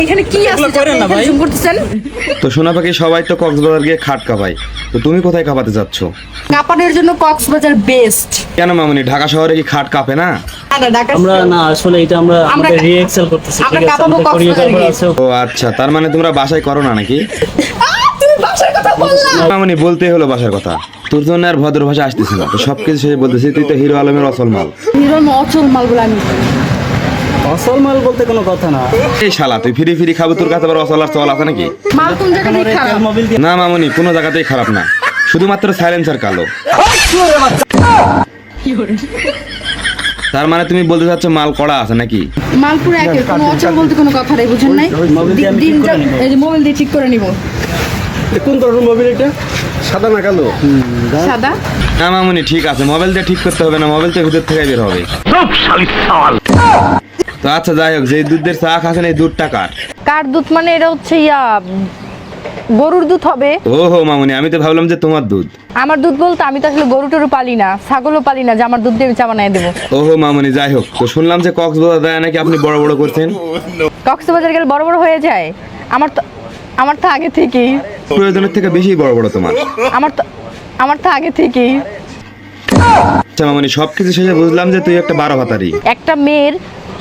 এখানে কি আছে করেন না ভাই। জুম করতেছেন? তো সোনা পাখি সবাই তো কক্সবাজার গিয়ে খাট কাঁপায়, তো তুমি কোথায় কাঁপাতে যাচ্ছ? কাপানের জন্য কক্সবাজার বেস্ট। কেন মামুনি, ঢাকা শহরে কি খাট কাঁপে না? আমরা না আসলে এটা আমরা আমরা আমাদের রিএক্সেল করতেছি, আমরা ঠিক আছে? কাঁপাবো আমাদের কক্সবাজারে কোরিওগ্রাফার গিয়ে। আছে। ও আচ্ছা, তার মানে তোমরা বাসায় করো না নাকি? তুমি ভাষার কথা বললা। মামুনি বলতেই হলো বাসার কথা, তোর জন্য আর ভদ্র ভাষা আসতেছিল, তো সবকিছু শেষে বলতেছি তুই তো হিরো আলমের অসল মাল। হিরোর অচল মালগুলো আমি অসল মাল বলতে কোনো কথা না। এই শালা তুই ফিরি ফিরি খাবো, তোর কাছে আবার অসল আর চল আছে নাকি? মাল কোন জায়গা থেকে খারাপ? মোবাইল দিয়ে না মামুনি, কোনো জায়গাতেই খারাপ না, শুধুমাত্র সাইলেন্সার কালো। তার মানে তুমি বলতে চাচ্ছ মাল কড়া আছে নাকি? মাল পুরো একের, কোনো অচল বলতে কোনো কথা নেই, বুঝেন নাই? মোবাইল দিয়ে আমি ঠিক করে নিবো। এই যে মোবাইল দিয়ে ঠিক করে নিব। কোন ধরনের মোবাইল এটা? সাদা না কালো? সাদা না মামুনি ঠিক আছে, মোবাইল দিয়ে ঠিক করতে হবে না, মোবাইল তো ভিতর থেকে বের হবে। তো আচ্ছা যাই হোক, যে দুধের চা খাচ্ছেন এই দুধটা কার? কার দুধ মানে এটা হচ্ছে গরুর দুধ হবে। ওহো মামুনি, আমি তো ভাবলাম যে তোমার দুধ। আমার দুধ বলতে আমি তো আসলে গরু টরু পালি না, ছাগলও পালি না যে আমার দুধ দিয়ে আমি চা বানিয়ে দেবো। ওহো মামুনি, যাই হোক, তো শুনলাম যে কক্সবাজার যায় নাকি আপনি বড় বড় করছেন। কক্সবাজার গেলে বড় বড় হয়ে যায়। আমার তো আগে থেকেই প্রয়োজনের থেকে বেশি বড় বড় তোমার। আমার তো আগে থেকেই আচ্ছা মামুনি, সবকিছু শেষে বুঝলাম যে তুই একটা 12 ভাতারি। একটা মেয়ের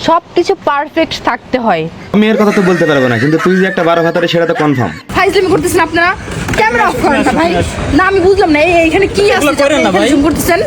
সব কিছু পারফেক্ট থাকতে হয়। মেয়ের কথা তো বলতে পারবো না, কিন্তু তুই যে একটা 12 ভাতারি সেটা তো কনফার্ম। ফাইজলামি করতেছেন আপনারা। ক্যামেরা অফ করেন না ভাই। না আমি বুঝলাম না এইখানে কি আছে করেন না ভাই। জুম করতেছেন?